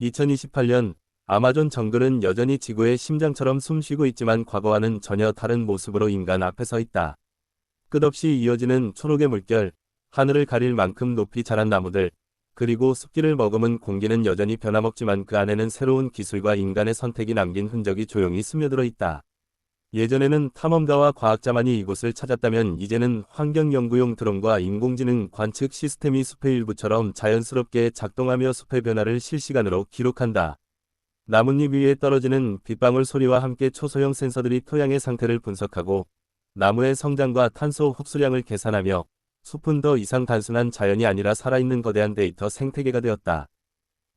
2028년 아마존 정글은 여전히 지구의 심장처럼 숨쉬고 있지만 과거와는 전혀 다른 모습으로 인간 앞에 서 있다. 끝없이 이어지는 초록의 물결, 하늘을 가릴 만큼 높이 자란 나무들, 그리고 숲길을 머금은 공기는 여전히 변함없지만 그 안에는 새로운 기술과 인간의 선택이 남긴 흔적이 조용히 스며들어 있다. 예전에는 탐험가와 과학자만이 이곳을 찾았다면 이제는 환경연구용 드론과 인공지능 관측 시스템이 숲의 일부처럼 자연스럽게 작동하며 숲의 변화를 실시간으로 기록한다. 나뭇잎 위에 떨어지는 빗방울 소리와 함께 초소형 센서들이 토양의 상태를 분석하고 나무의 성장과 탄소 흡수량을 계산하며 숲은 더 이상 단순한 자연이 아니라 살아있는 거대한 데이터 생태계가 되었다.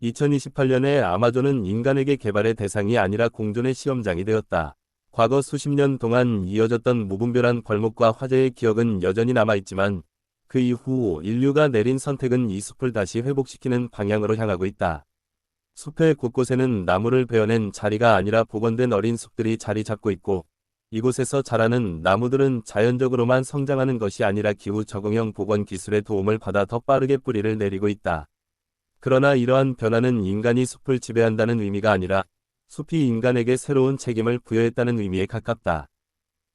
2028년에 아마존은 인간에게 개발의 대상이 아니라 공존의 시험장이 되었다. 과거 수십 년 동안 이어졌던 무분별한 벌목과 화재의 기억은 여전히 남아있지만 그 이후 인류가 내린 선택은 이 숲을 다시 회복시키는 방향으로 향하고 있다. 숲의 곳곳에는 나무를 베어낸 자리가 아니라 복원된 어린 숲들이 자리 잡고 있고 이곳에서 자라는 나무들은 자연적으로만 성장하는 것이 아니라 기후 적응형 복원 기술의 도움을 받아 더 빠르게 뿌리를 내리고 있다. 그러나 이러한 변화는 인간이 숲을 지배한다는 의미가 아니라 숲이 인간에게 새로운 책임을 부여했다는 의미에 가깝다.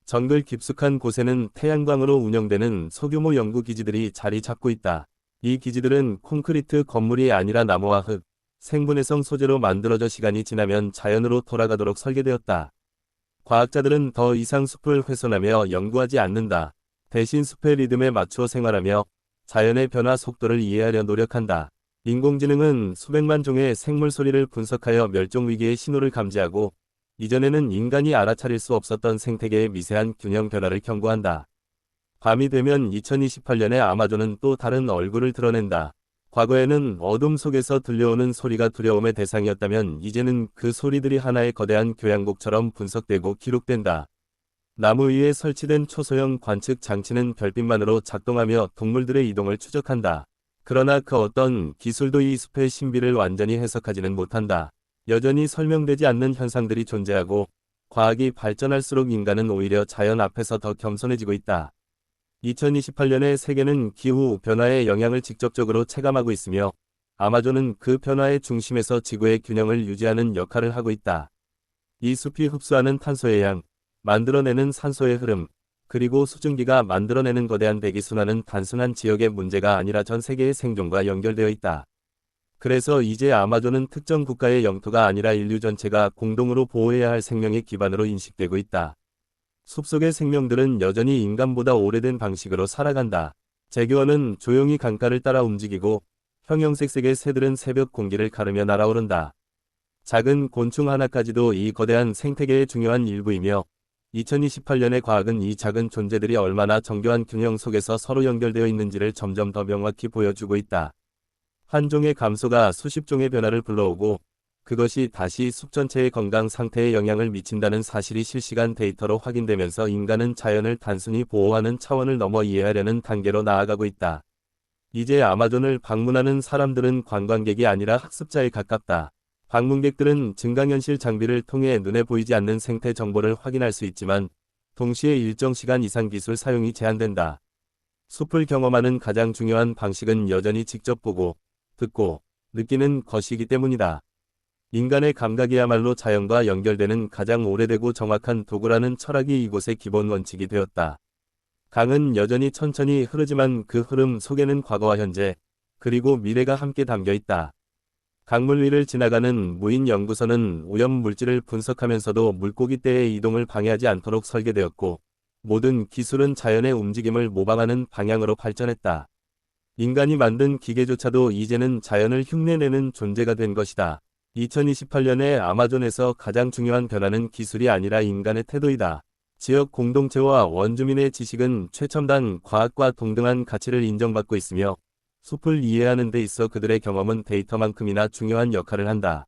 정글 깊숙한 곳에는 태양광으로 운영되는 소규모 연구기지들이 자리 잡고 있다. 이 기지들은 콘크리트 건물이 아니라 나무와 흙, 생분해성 소재로 만들어져 시간이 지나면 자연으로 돌아가도록 설계되었다. 과학자들은 더 이상 숲을 훼손하며 연구하지 않는다. 대신 숲의 리듬에 맞추어 생활하며 자연의 변화 속도를 이해하려 노력한다. 인공지능은 수백만 종의 생물 소리를 분석하여 멸종 위기의 신호를 감지하고 이전에는 인간이 알아차릴 수 없었던 생태계의 미세한 균형 변화를 경고한다. 밤이 되면 2028년에 아마존은 또 다른 얼굴을 드러낸다. 과거에는 어둠 속에서 들려오는 소리가 두려움의 대상이었다면 이제는 그 소리들이 하나의 거대한 교향곡처럼 분석되고 기록된다. 나무 위에 설치된 초소형 관측 장치는 별빛만으로 작동하며 동물들의 이동을 추적한다. 그러나 그 어떤 기술도 이 숲의 신비를 완전히 해석하지는 못한다. 여전히 설명되지 않는 현상들이 존재하고 과학이 발전할수록 인간은 오히려 자연 앞에서 더 겸손해지고 있다. 2028년에 세계는 기후 변화의 영향을 직접적으로 체감하고 있으며 아마존은 그 변화의 중심에서 지구의 균형을 유지하는 역할을 하고 있다. 이 숲이 흡수하는 탄소의 양, 만들어내는 산소의 흐름, 그리고 수증기가 만들어내는 거대한 대기순환은 단순한 지역의 문제가 아니라 전 세계의 생존과 연결되어 있다. 그래서 이제 아마존은 특정 국가의 영토가 아니라 인류 전체가 공동으로 보호해야 할 생명의 기반으로 인식되고 있다. 숲속의 생명들은 여전히 인간보다 오래된 방식으로 살아간다. 제규어는 조용히 강가를 따라 움직이고 형형색색의 새들은 새벽 공기를 가르며 날아오른다. 작은 곤충 하나까지도 이 거대한 생태계의 중요한 일부이며 2028년의 과학은 이 작은 존재들이 얼마나 정교한 균형 속에서 서로 연결되어 있는지를 점점 더 명확히 보여주고 있다. 한 종의 감소가 수십 종의 변화를 불러오고 그것이 다시 숲 전체의 건강 상태에 영향을 미친다는 사실이 실시간 데이터로 확인되면서 인간은 자연을 단순히 보호하는 차원을 넘어 이해하려는 단계로 나아가고 있다. 이제 아마존을 방문하는 사람들은 관광객이 아니라 학습자에 가깝다. 방문객들은 증강현실 장비를 통해 눈에 보이지 않는 생태 정보를 확인할 수 있지만 동시에 일정 시간 이상 기술 사용이 제한된다. 숲을 경험하는 가장 중요한 방식은 여전히 직접 보고, 듣고, 느끼는 것이기 때문이다. 인간의 감각이야말로 자연과 연결되는 가장 오래되고 정확한 도구라는 철학이 이곳의 기본 원칙이 되었다. 강은 여전히 천천히 흐르지만 그 흐름 속에는 과거와 현재, 그리고 미래가 함께 담겨 있다. 강물 위를 지나가는 무인 연구소는 오염 물질을 분석하면서도 물고기떼의 이동을 방해하지 않도록 설계되었고, 모든 기술은 자연의 움직임을 모방하는 방향으로 발전했다. 인간이 만든 기계조차도 이제는 자연을 흉내내는 존재가 된 것이다. 2028년에 아마존에서 가장 중요한 변화는 기술이 아니라 인간의 태도이다. 지역 공동체와 원주민의 지식은 최첨단 과학과 동등한 가치를 인정받고 있으며 숲을 이해하는 데 있어 그들의 경험은 데이터만큼이나 중요한 역할을 한다.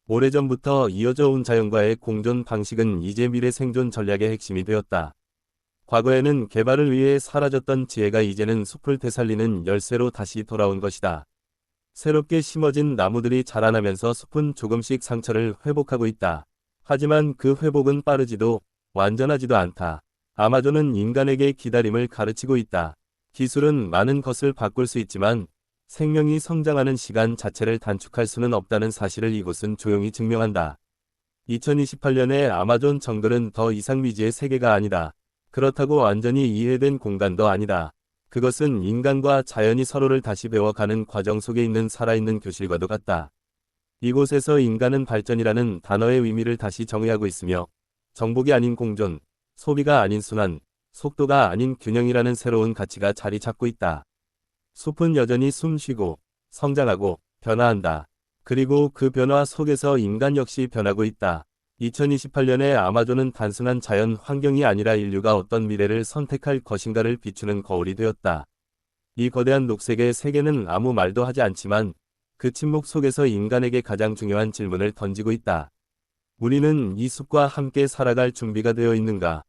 오래전부터 이어져 온 자연과의 공존 방식은 이제 미래 생존 전략의 핵심이 되었다. 과거에는 개발을 위해 사라졌던 지혜가 이제는 숲을 되살리는 열쇠로 다시 돌아온 것이다. 새롭게 심어진 나무들이 자라나면서 숲은 조금씩 상처를 회복하고 있다. 하지만 그 회복은 빠르지도 완전하지도 않다. 아마존은 인간에게 기다림을 가르치고 있다. 기술은 많은 것을 바꿀 수 있지만 생명이 성장하는 시간 자체를 단축할 수는 없다는 사실을 이곳은 조용히 증명한다. 2028년의 아마존 정글은 더 이상 미지의 세계가 아니다. 그렇다고 완전히 이해된 공간도 아니다. 그것은 인간과 자연이 서로를 다시 배워가는 과정 속에 있는 살아있는 교실과도 같다. 이곳에서 인간은 발전이라는 단어의 의미를 다시 정의하고 있으며 정복이 아닌 공존, 소비가 아닌 순환, 속도가 아닌 균형이라는 새로운 가치가 자리 잡고 있다. 숲은 여전히 숨쉬고 성장하고 변화한다. 그리고 그 변화 속에서 인간 역시 변하고 있다. 2028년의 아마존은 단순한 자연 환경이 아니라 인류가 어떤 미래를 선택할 것인가를 비추는 거울이 되었다. 이 거대한 녹색의 세계는 아무 말도 하지 않지만 그 침묵 속에서 인간에게 가장 중요한 질문을 던지고 있다. 우리는 이 숲과 함께 살아갈 준비가 되어 있는가?